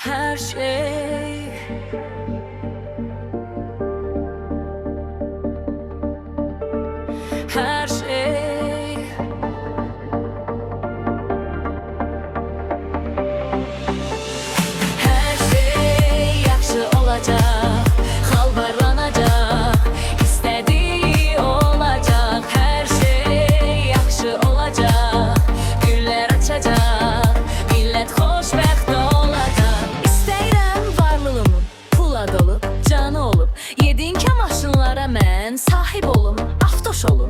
Her şey Her şey Her şey yaxşı olacak, xalvarlanacaq, istediği olacak. Her şey yaxşı olacak, güller açacak, millet xoşbəxt olacaq. İstəyirəm varlığımın pula dolup, canı olup, yedinki maşınlara mən sahib olum, aftoş olum.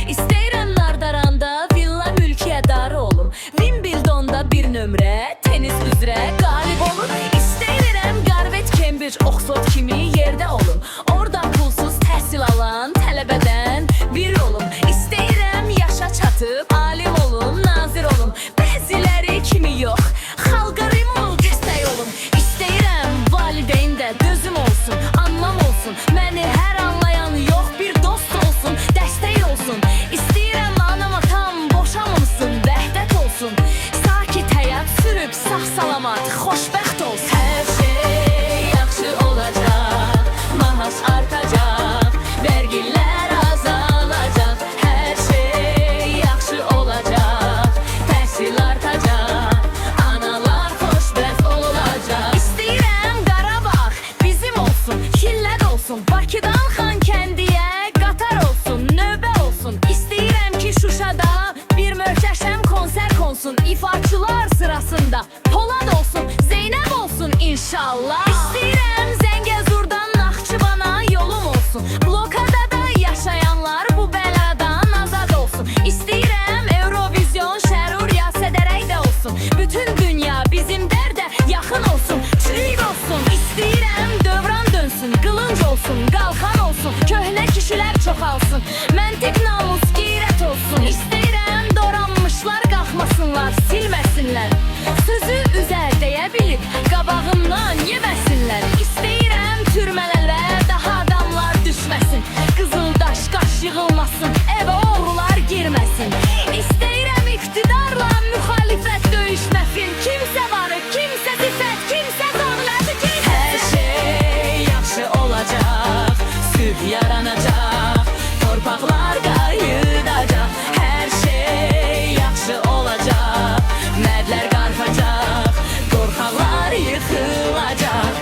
İstəyirəm Nardaranda villa mülkiyyədarı olum, Wimbledonda bir nömrə tenis üzrə qalib olum. İstəyirəm Garvet, Cambridge, Oxford kimi yerdə olum, orada pulsuz təhsil alan tələbədən biri olum. İstəyirəm yaşa çatıb alim olum, nazir olum, bəziləri kimi yox, xalqa rimol dəstək olum. İstəyirəm valideyn də dözüm olsun, anlam olsun, məni hər anlayan yox, bir dost olsun, dəstək olsun. İstəyirəm anam atam boşanılsın, vəhdət olsun, sakit həyat sürüb sağ-salamat xoşbəxt olsun. Hər şey yaxşı olacaq, maaş artacaq, vergilər azalacaq. Hər şey yaxşı olacaq, təhsil artacaq, analar xoşbəxt olacaq. İstəyirəm Qarabağ bizim olsun, Şillət olsun, Bakıdan Xankəndiyə qatar olsun, növbə olsun. İstəyirəm ki Şuşada bir möhtəşəm konser konsun, ifaçılar sırasında Polad olsun, Zeynəb olsun inşallah. İstəyirəm Zəngəzurdan Naxçıvana yolum olsun, blokada da yaşayanlar bu bəladan azad olsun. İstəyirəm Eurovizyon şərur yasedərək də olsun, bütün dünya bizim dərdə yaxın olsun, çürük olsun. İstəyirəm dövran dönsün, qılınc olsun, qalxan olsun, köhnə kişilər çoxalsın, məntiq namus qeyrət olsun. İstəyirəm doranmışlar qalxmasınlar, silməsinlər, sözü üzər deyə bilib qabağımdan yeməsinlər. İstəyirəm türmələrə daha adamlar düşməsin, qızıldaş qaş yığılmasın, evə oğrular girməsin. İstəyirəm iqtidarla müxalifət döyüşməsin, kimsə varı, kimsə zifət, kimsə dağladı, kimsə. Hər şey yaxşı olacaq, sülh yaranacaq, torpaqlar qayıdacaq. Hər şey yaxşı olacaq, mərdlər qarxacaq, qorxaqlar yıxılacaq.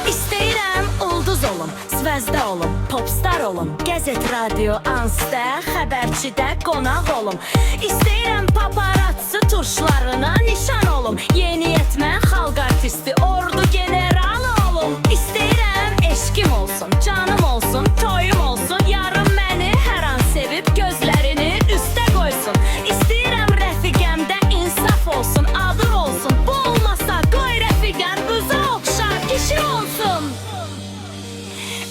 İstəyirəm ulduz olum, zvezdə olum, popstar olum, qəzet, radio, ansdə, xəbərçidə qonaq olum. İstəyirəm paparazzi tuşlarına nişan olum, yeniyetmə xalq artisti, ordu generalı olum. İstəyirəm eşkim olsun, canım olsun, toyum olsun, yarım məni hər an sevib gözlərini üstə qoysun. İstəyirəm rəfiqəmdə insaf olsun, adı olsun, bu olmasa qoy rəfiqəm buza oxşar kişi olsun.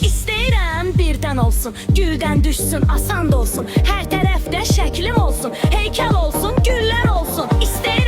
İstəyirəm birdən olsun, güldən düşsün, asan da olsun, hər tərəfdə şəklim olsun, heykəl olsun, güllər olsun. İstəyirəm